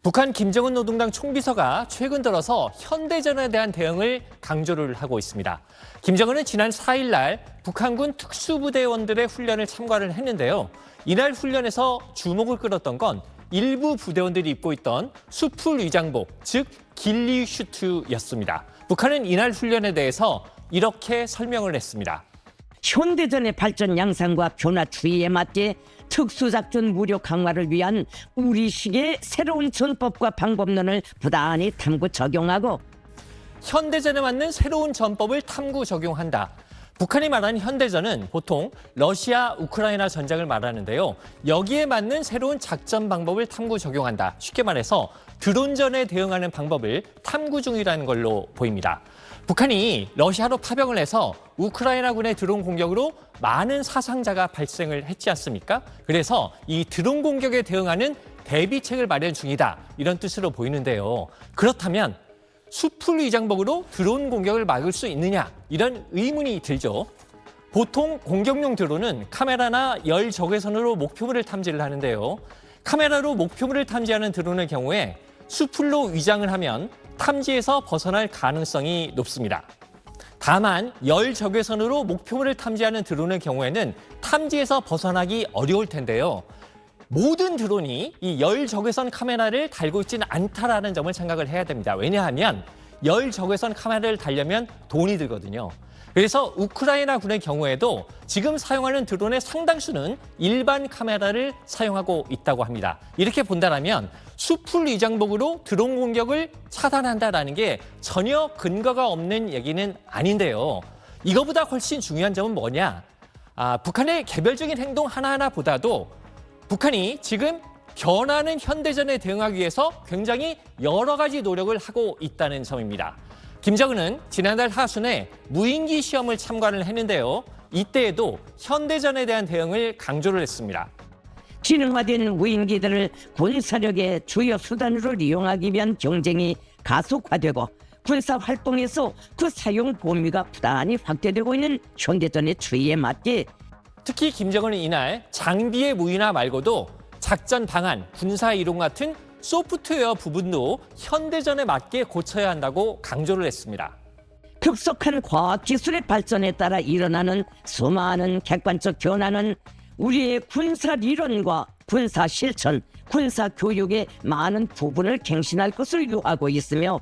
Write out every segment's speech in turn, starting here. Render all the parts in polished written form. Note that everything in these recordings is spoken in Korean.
북한 김정은 노동당 총비서가 최근 들어서 현대전에 대한 대응을 강조를 하고 있습니다. 김정은은 지난 4일 날 북한군 특수부대원들의 훈련을 참가를 했는데요. 이날 훈련에서 주목을 끌었던 건 일부 부대원들이 입고 있던 수풀 위장복, 즉 길리 슈트였습니다. 북한은 이날 훈련에 대해서 이렇게 설명을 했습니다. 현대전의 발전 양상과 변화 추이에 맞게 특수작전 무력 강화를 위한 우리식의 새로운 전법과 방법론을 부단히 탐구 적용하고 현대전에 맞는 새로운 전법을 탐구 적용한다. 북한이 말하는 현대전은 보통 러시아, 우크라이나 전쟁을 말하는데요. 여기에 맞는 새로운 작전 방법을 탐구 적용한다. 쉽게 말해서 드론전에 대응하는 방법을 탐구 중이라는 걸로 보입니다. 북한이 러시아로 파병을 해서 우크라이나군의 드론 공격으로 많은 사상자가 발생을 했지 않습니까? 그래서 이 드론 공격에 대응하는 대비책을 마련 중이다. 이런 뜻으로 보이는데요. 그렇다면 수풀 위장복으로 드론 공격을 막을 수 있느냐? 이런 의문이 들죠. 보통 공격용 드론은 카메라나 열 적외선으로 목표물을 탐지를 하는데요. 카메라로 목표물을 탐지하는 드론의 경우에 수풀로 위장을 하면 탐지에서 벗어날 가능성이 높습니다. 다만 열 적외선으로 목표물을 탐지하는 드론의 경우에는 탐지에서 벗어나기 어려울 텐데요. 모든 드론이 이 열 적외선 카메라를 달고 있지는 않다라는 점을 생각을 해야 됩니다. 왜냐하면 열 적외선 카메라를 달려면 돈이 들거든요. 그래서 우크라이나 군의 경우에도 지금 사용하는 드론의 상당수는 일반 카메라를 사용하고 있다고 합니다. 이렇게 본다면 수풀 위장복으로 드론 공격을 차단한다라는 게 전혀 근거가 없는 얘기는 아닌데요. 이거보다 훨씬 중요한 점은 뭐냐? 북한의 개별적인 행동 하나하나보다도 북한이 지금 변하는 현대전에 대응하기 위해서 굉장히 여러 가지 노력을 하고 있다는 점입니다. 김정은은 지난달 하순에 무인기 시험을 참관을 했는데요. 이때에도 현대전에 대한 대응을 강조를 했습니다. 지능화된 무인기들을 군사력의 주요 수단으로 이용하기 위한 경쟁이 가속화되고 군사 활동에서 그 사용 범위가 부단히 확대되고 있는 현대전의 추이에 맞게 특히 김정은은 이날 장비의 무인화 말고도 작전 방안, 군사 이론 같은 소프트웨어 부분도 현대전에 맞게 고쳐야 한다고 강조를 했습니다. 급속한 과학기술의 발전에 따라 일어나는 수많은 객관적 변화는 우리의 군사 리론과 군사 실천, 군사 교육의 많은 부분을 갱신할 것을 요하고 있으며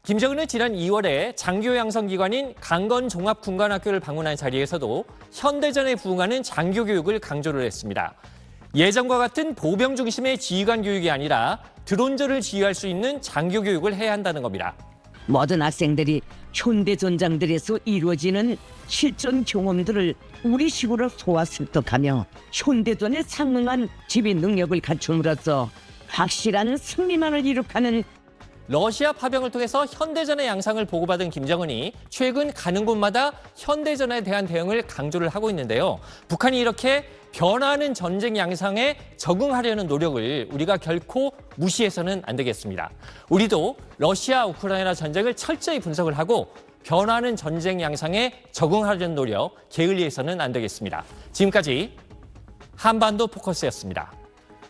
김정은은 지난 2월에 장교 양성 기관인 강건종합군관학교를 방문한 자리에서도 현대전에 부응하는 장교 교육을 강조를 했습니다. 예전과 같은 보병 중심의 지휘관 교육이 아니라 드론전을 지휘할 수 있는 장교 교육을 해야 한다는 겁니다. 모든 학생들이 현대 전장들에서 이루어지는 실전 경험들을 우리식으로 소화 습득하며 현대전에 상응한 지휘 능력을 갖춤으로써 확실한 승리만을 이룩하는 러시아 파병을 통해서 현대전의 양상을 보고받은 김정은이 최근 가는 곳마다 현대전에 대한 대응을 강조를 하고 있는데요. 북한이 이렇게 변화하는 전쟁 양상에 적응하려는 노력을 우리가 결코 무시해서는 안 되겠습니다. 우리도 러시아, 우크라이나 전쟁을 철저히 분석을 하고 변화하는 전쟁 양상에 적응하려는 노력 게을리해서는 안 되겠습니다. 지금까지 한반도 포커스였습니다.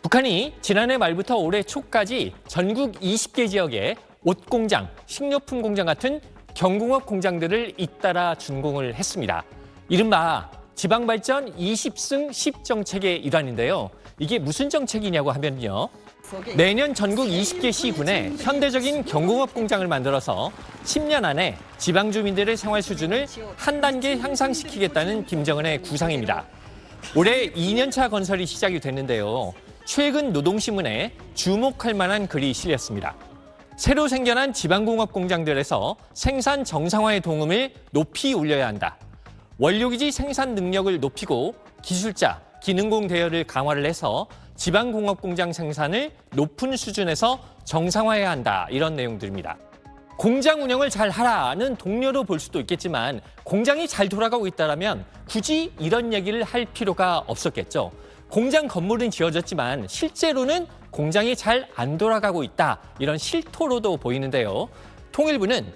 북한이 지난해 말부터 올해 초까지 전국 20개 지역에 옷공장, 식료품 공장 같은 경공업 공장들을 잇따라 준공을 했습니다. 이른바 지방발전 20승 10정책의 일환인데요. 이게 무슨 정책이냐고 하면요. 내년 전국 20개 시군에 현대적인 경공업 공장을 만들어서 10년 안에 지방 주민들의 생활 수준을 한 단계 향상시키겠다는 김정은의 구상입니다. 올해 2년차 건설이 시작이 됐는데요. 최근 노동신문에 주목할 만한 글이 실렸습니다. 새로 생겨난 지방공업 공장들에서 생산 정상화의 도움을 높이 올려야 한다. 원료기지 생산 능력을 높이고 기술자, 기능공 대여를 강화를 해서 지방공업 공장 생산을 높은 수준에서 정상화해야 한다. 이런 내용들입니다. 공장 운영을 잘 하라는 동료로 볼 수도 있겠지만 공장이 잘 돌아가고 있다면 굳이 이런 얘기를 할 필요가 없었겠죠. 공장 건물은 지어졌지만 실제로는 공장이 잘 안 돌아가고 있다. 이런 실토로도 보이는데요. 통일부는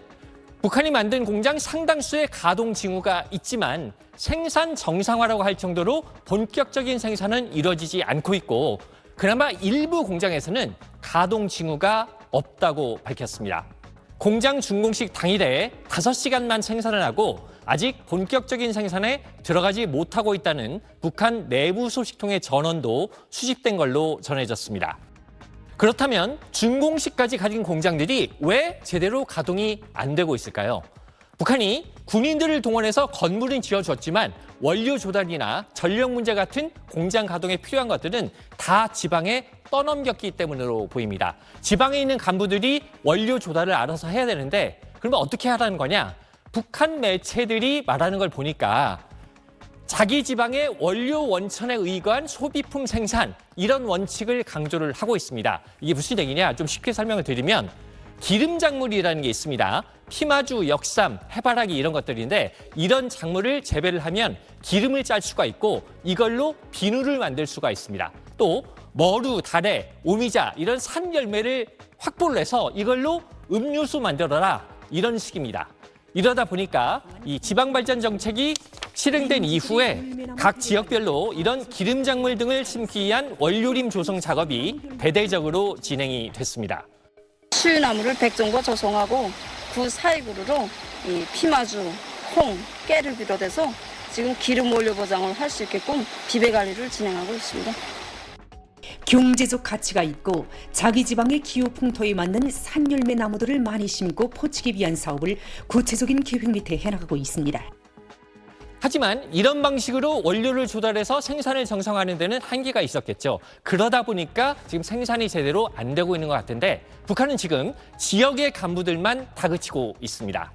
북한이 만든 공장 상당수의 가동 징후가 있지만 생산 정상화라고 할 정도로 본격적인 생산은 이루어지지 않고 있고 그나마 일부 공장에서는 가동 징후가 없다고 밝혔습니다. 공장 준공식 당일에 5시간만 생산을 하고 아직 본격적인 생산에 들어가지 못하고 있다는 북한 내부 소식통의 전원도 수집된 걸로 전해졌습니다. 그렇다면 준공식까지 가진 공장들이 왜 제대로 가동이 안 되고 있을까요? 북한이 군인들을 동원해서 건물은 지어줬지만 원료 조달이나 전력 문제 같은 공장 가동에 필요한 것들은 다 지방에 떠넘겼기 때문으로 보입니다. 지방에 있는 간부들이 원료 조달을 알아서 해야 되는데 그러면 어떻게 하라는 거냐? 북한 매체들이 말하는 걸 보니까 자기 지방의 원료 원천에 의거한 소비품 생산 이런 원칙을 강조를 하고 있습니다. 이게 무슨 얘기냐? 좀 쉽게 설명을 드리면 기름 작물이라는 게 있습니다. 피마주, 역삼, 해바라기 이런 것들인데 이런 작물을 재배를 하면 기름을 짤 수가 있고 이걸로 비누를 만들 수가 있습니다. 또 머루, 다래, 오미자 이런 산 열매를 확보를 해서 이걸로 음료수 만들어라 이런 식입니다. 이러다 보니까 이 지방발전 정책이 실행된 이후에 각 지역별로 이런 기름작물 등을 심기 위한 원료림 조성 작업이 대대적으로 진행이 됐습니다. 수유나무를 백종과 조성하고 그 사이구루로 이 피마주, 콩, 깨를 비롯해서 지금 기름 원료 보장을 할 수 있게끔 비배 관리를 진행하고 있습니다. 경제적 가치가 있고 자기 지방의 기후 풍토에 맞는 산열매 나무들을 많이 심고 포치기 위한 사업을 구체적인 계획 밑에 해나가고 있습니다. 하지만 이런 방식으로 원료를 조달해서 생산을 정상화하는 데는 한계가 있었겠죠. 그러다 보니까 지금 생산이 제대로 안 되고 있는 것 같은데 북한은 지금 지역의 간부들만 다그치고 있습니다.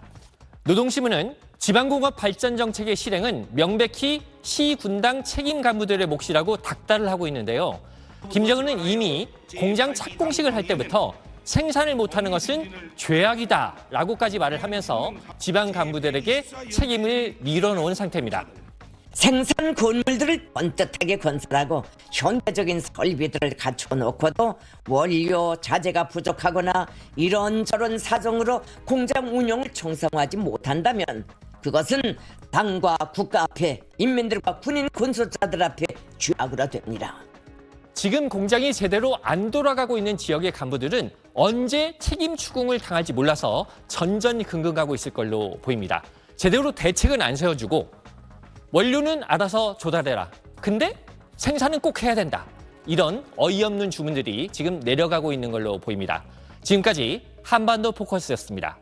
노동신문은 지방공업 발전 정책의 실행은 명백히 시 군당 책임 간부들의 몫이라고 닥달을 하고 있는데요. 김정은은 이미 공장 착공식을 할 때부터 생산을 못하는 것은 죄악이다라고까지 말을 하면서 지방 간부들에게 책임을 밀어놓은 상태입니다. 생산 건물들을 번듯하게 건설하고 현대적인 설비들을 갖춰놓고도 원료 자재가 부족하거나 이런저런 사정으로 공장 운영을 정상화하지 못한다면 그것은 당과 국가 앞에 인민들과 군인 군수자들 앞에 죄악으로 됩니다. 지금 공장이 제대로 안 돌아가고 있는 지역의 간부들은 언제 책임 추궁을 당할지 몰라서 전전긍긍하고 있을 걸로 보입니다. 제대로 대책은 안 세워주고 원료는 알아서 조달해라. 근데 생산은 꼭 해야 된다. 이런 어이없는 주문들이 지금 내려가고 있는 걸로 보입니다. 지금까지 한반도 포커스였습니다.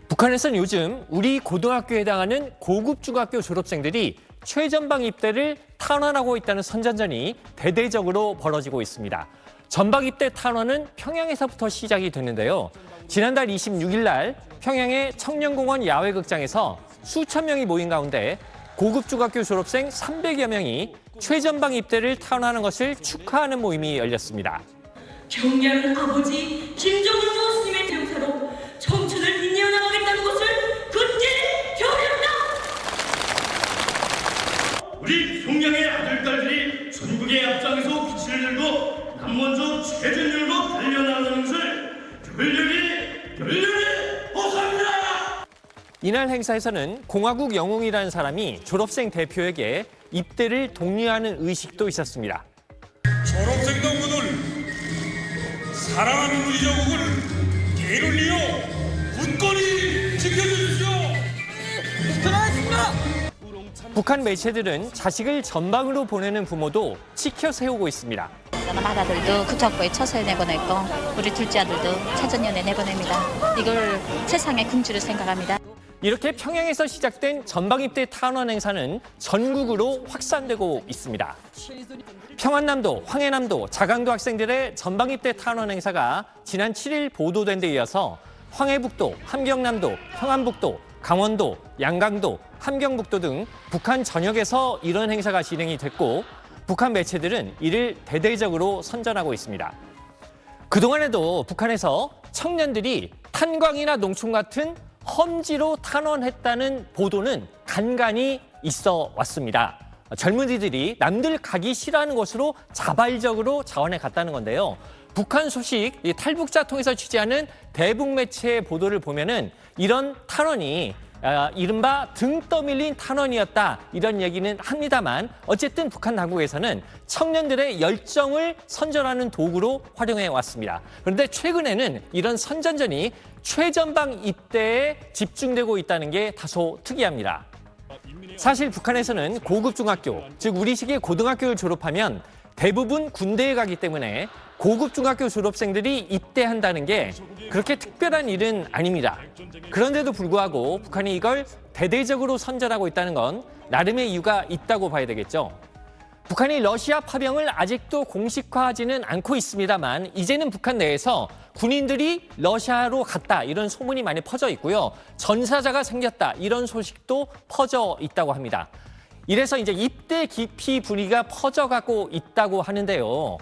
북한에서는 요즘 우리 고등학교에 해당하는 고급 중학교 졸업생들이 최전방 입대를 탄원하고 있다는 선전전이 대대적으로 벌어지고 있습니다. 전방 입대 탄원은 평양에서부터 시작이 됐는데요. 지난달 26일 날 평양의 청년공원 야외극장에서 수천 명이 모인 가운데 고급 중학교 졸업생 300여 명이 최전방 입대를 탄원하는 것을 축하하는 모임이 열렸습니다. 경례하는 아버지 김정은 교수님의 대우사로 청춘을 빛내어 나가겠다는 것을 굳게 결의한다. 우리 평양의 아들딸들이 전국의 앞장에서 빛을 들고 남원조 최전열로 달려나가는 것을 열렬히 호소합니다. 이날 행사에서는 공화국 영웅이라는 사람이 졸업생 대표에게 입대를 독려하는 의식도 있었습니다. 졸업생 동무들, 사랑하는 우리 조국을 게을리요 굳건히 지켜주십시오. 북한 매체들은 자식을 전방으로 보내는 부모도 치켜 세우고 있습니다. 아들도 국적부에 처서에 내보냈고 우리 둘째 아들도 차전년에 내보냅니다. 이걸 세상의 긍지를 생각합니다. 이렇게 평양에서 시작된 전방 입대 탄원 행사는 전국으로 확산되고 있습니다. 평안남도, 황해남도, 자강도 학생들의 전방 입대 탄원 행사가 지난 7일 보도된 데 이어서 황해북도, 함경남도, 평안북도, 강원도, 양강도, 함경북도 등 북한 전역에서 이런 행사가 진행이 됐고 북한 매체들은 이를 대대적으로 선전하고 있습니다. 그동안에도 북한에서 청년들이 탄광이나 농촌 같은 험지로 탄원했다는 보도는 간간히 있어 왔습니다. 젊은이들이 남들 가기 싫어하는 곳으로 자발적으로 자원해 갔다는 건데요. 북한 소식 탈북자 통해서 취재하는 대북 매체의 보도를 보면은 이런 탄원이 이른바 등 떠밀린 탄원이었다 이런 얘기는 합니다만 어쨌든 북한 당국에서는 청년들의 열정을 선전하는 도구로 활용해 왔습니다. 그런데 최근에는 이런 선전전이 최전방 입대에 집중되고 있다는 게 다소 특이합니다. 사실 북한에서는 고급 중학교, 즉 우리식의 고등학교를 졸업하면 대부분 군대에 가기 때문에 고급 중학교 졸업생들이 입대한다는 게 그렇게 특별한 일은 아닙니다. 그런데도 불구하고 북한이 이걸 대대적으로 선전하고 있다는 건 나름의 이유가 있다고 봐야 되겠죠. 북한이 러시아 파병을 아직도 공식화하지는 않고 있습니다만 이제는 북한 내에서 군인들이 러시아로 갔다 이런 소문이 많이 퍼져 있고요. 전사자가 생겼다 이런 소식도 퍼져 있다고 합니다. 이래서 이제 입대 기피 분위기가 퍼져가고 있다고 하는데요.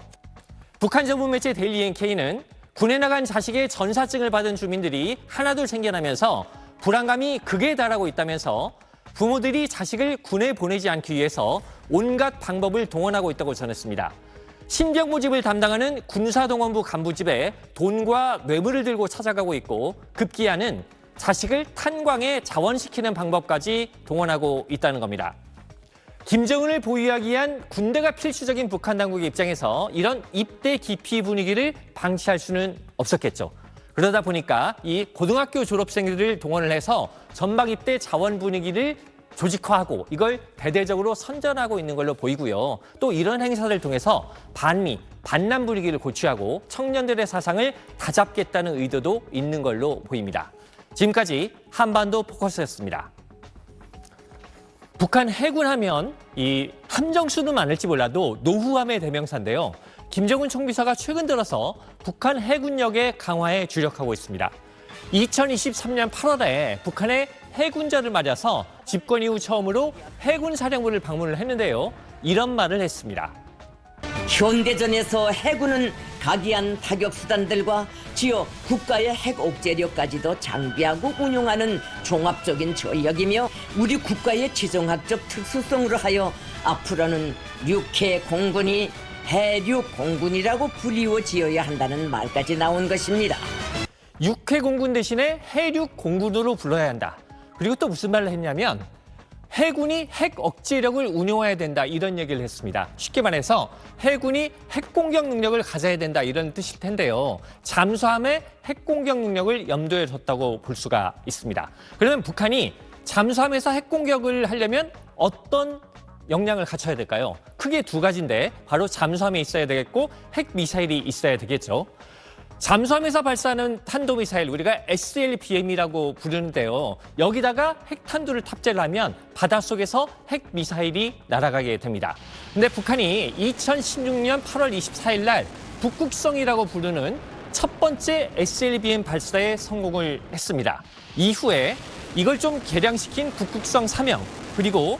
북한 전문 매체 데일리 NK는 군에 나간 자식의 전사증을 받은 주민들이 하나둘 생겨나면서 불안감이 극에 달하고 있다면서 부모들이 자식을 군에 보내지 않기 위해서 온갖 방법을 동원하고 있다고 전했습니다. 신병 모집을 담당하는 군사동원부 간부 집에 돈과 뇌물을 들고 찾아가고 있고 급기야는 자식을 탄광에 자원시키는 방법까지 동원하고 있다는 겁니다. 김정은을 보유하기 위한 군대가 필수적인 북한 당국의 입장에서 이런 입대 기피 분위기를 방치할 수는 없었겠죠. 그러다 보니까 이 고등학교 졸업생들을 동원을 해서 전방 입대 자원 분위기를 조직화하고 이걸 대대적으로 선전하고 있는 걸로 보이고요. 또 이런 행사를 통해서 반미, 반남 분위기를 고취하고 청년들의 사상을 다잡겠다는 의도도 있는 걸로 보입니다. 지금까지 한반도 포커스였습니다. 북한 해군 하면 이 함정수는 많을지 몰라도 노후함의 대명사인데요. 김정은 총비서가 최근 들어서 북한 해군력의 강화에 주력하고 있습니다. 2023년 8월에 북한의 해군절을 맞아서 집권 이후 처음으로 해군사령부를 방문을 했는데요. 이런 말을 했습니다. 현대전에서 해군은 각이한 타격수단들과 지어 국가의 핵 억제력까지도 장비하고 운용하는 종합적인 전력이며 우리 국가의 지정학적 특수성으로 하여 앞으로는 육해 공군이 해륙 공군이라고 불리워 지어야 한다는 말까지 나온 것입니다. 육해 공군 대신에 해륙 공군으로 불러야 한다. 그리고 또 무슨 말을 했냐면 해군이 핵 억제력을 운용해야 된다 이런 얘기를 했습니다. 쉽게 말해서 해군이 핵 공격 능력을 가져야 된다 이런 뜻일 텐데요. 잠수함의 핵 공격 능력을 염두에 뒀다고 볼 수가 있습니다. 그러면 북한이 잠수함에서 핵 공격을 하려면 어떤 역량을 갖춰야 될까요? 크게 두 가지인데 바로 잠수함에 있어야 되겠고 핵 미사일이 있어야 되겠죠. 잠수함에서 발사하는 탄도미사일 우리가 SLBM이라고 부르는데요. 여기다가 핵탄두를 탑재를 하면 바닷속에서 핵미사일이 날아가게 됩니다. 근데 북한이 2016년 8월 24일 날 북극성이라고 부르는 첫 번째 SLBM 발사에 성공을 했습니다. 이후에 이걸 좀 개량시킨 북극성 3형 그리고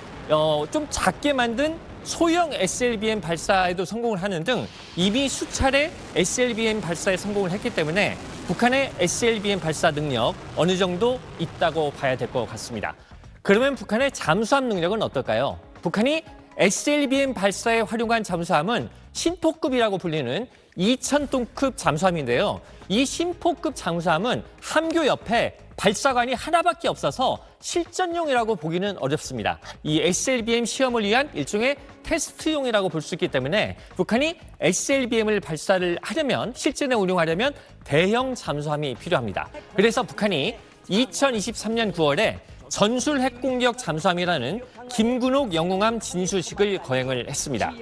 좀 작게 만든 소형 SLBM 발사에도 성공을 하는 등 이미 수차례 SLBM 발사에 성공을 했기 때문에 북한의 SLBM 발사 능력 어느 정도 있다고 봐야 될 것 같습니다. 그러면 북한의 잠수함 능력은 어떨까요? 북한이 SLBM 발사에 활용한 잠수함은 신포급이라고 불리는 2,000톤급 잠수함인데요. 이 신포급 잠수함은 함교 옆에 발사관이 하나밖에 없어서 실전용이라고 보기는 어렵습니다. 이 SLBM 시험을 위한 일종의 테스트용이라고 볼 수 있기 때문에 북한이 SLBM을 발사를 하려면 실전에 운용하려면 대형 잠수함이 필요합니다. 그래서 북한이 2023년 9월에 전술 핵공격 잠수함이라는 김군옥 영웅함 진수식을 거행을 했습니다.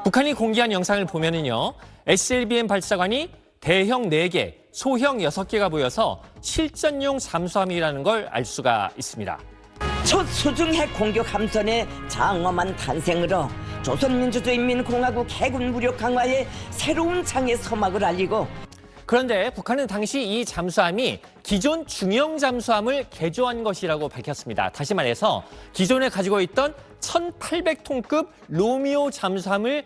북한이 공개한 영상을 보면은요, SLBM 발사관이 대형 4개, 소형 6개가 보여서 실전용 잠수함이라는 걸 알 수가 있습니다. 첫 수중 핵 공격 함선의 장엄한 탄생으로 조선민주주의인민공화국 해군 무력 강화에 새로운 장의 서막을 알리고 그런데 북한은 당시 이 잠수함이 기존 중형 잠수함을 개조한 것이라고 밝혔습니다. 다시 말해서 기존에 가지고 있던 1,800톤급 로미오 잠수함을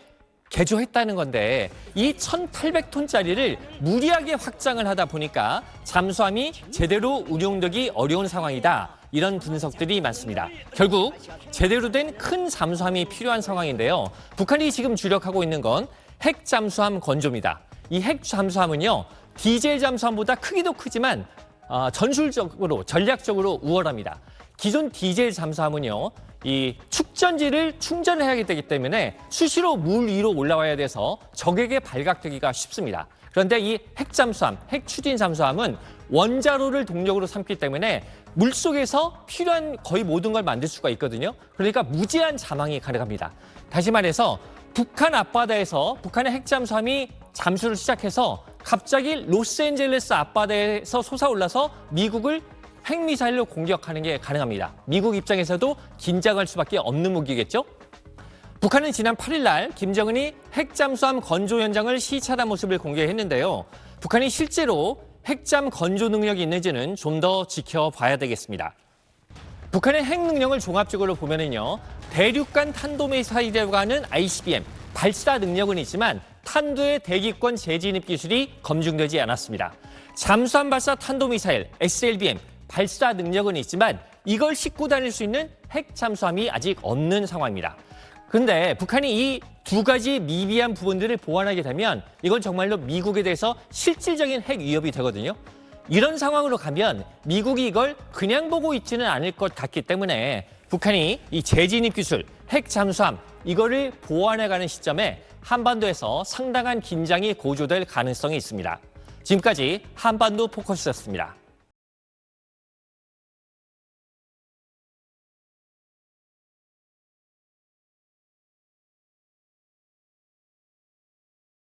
개조했다는 건데 이 1,800톤짜리를 무리하게 확장을 하다 보니까 잠수함이 제대로 운용되기 어려운 상황이다. 이런 분석들이 많습니다. 결국 제대로 된 큰 잠수함이 필요한 상황인데요. 북한이 지금 주력하고 있는 건 핵 잠수함 건조입니다. 이 핵 잠수함은요, 디젤 잠수함보다 크기도 크지만 전술적으로 전략적으로 우월합니다. 기존 디젤 잠수함은요, 이 축전지를 충전해야 되기 때문에 수시로 물 위로 올라와야 돼서 적에게 발각되기가 쉽습니다. 그런데 이 핵잠수함, 핵추진 잠수함은 원자로를 동력으로 삼기 때문에 물속에서 필요한 거의 모든 걸 만들 수가 있거든요. 그러니까 무제한 잠항이 가능합니다. 다시 말해서 북한 앞바다에서 북한의 핵잠수함이 잠수를 시작해서 갑자기 로스앤젤레스 앞바다에서 솟아올라서 미국을 핵미사일로 공격하는 게 가능합니다. 미국 입장에서도 긴장할 수밖에 없는 무기겠죠? 북한은 지난 8일 날 김정은이 핵잠수함 건조 현장을 시찰한 모습을 공개했는데요. 북한이 실제로 핵잠 건조 능력이 있는지는 좀 더 지켜봐야 되겠습니다. 북한의 핵 능력을 종합적으로 보면은요, 대륙간 탄도미사일이라고 하는 ICBM 발사 능력은 있지만 탄두의 대기권 재진입 기술이 검증되지 않았습니다. 잠수함 발사 탄도미사일 SLBM 발사 능력은 있지만 이걸 싣고 다닐 수 있는 핵 잠수함이 아직 없는 상황입니다. 그런데 북한이 이 두 가지 미비한 부분들을 보완하게 되면 이건 정말로 미국에 대해서 실질적인 핵 위협이 되거든요. 이런 상황으로 가면 미국이 이걸 그냥 보고 있지는 않을 것 같기 때문에 북한이 이 재진입 기술, 핵 잠수함 이거를 보완해가는 시점에 한반도에서 상당한 긴장이 고조될 가능성이 있습니다. 지금까지 한반도 포커스였습니다.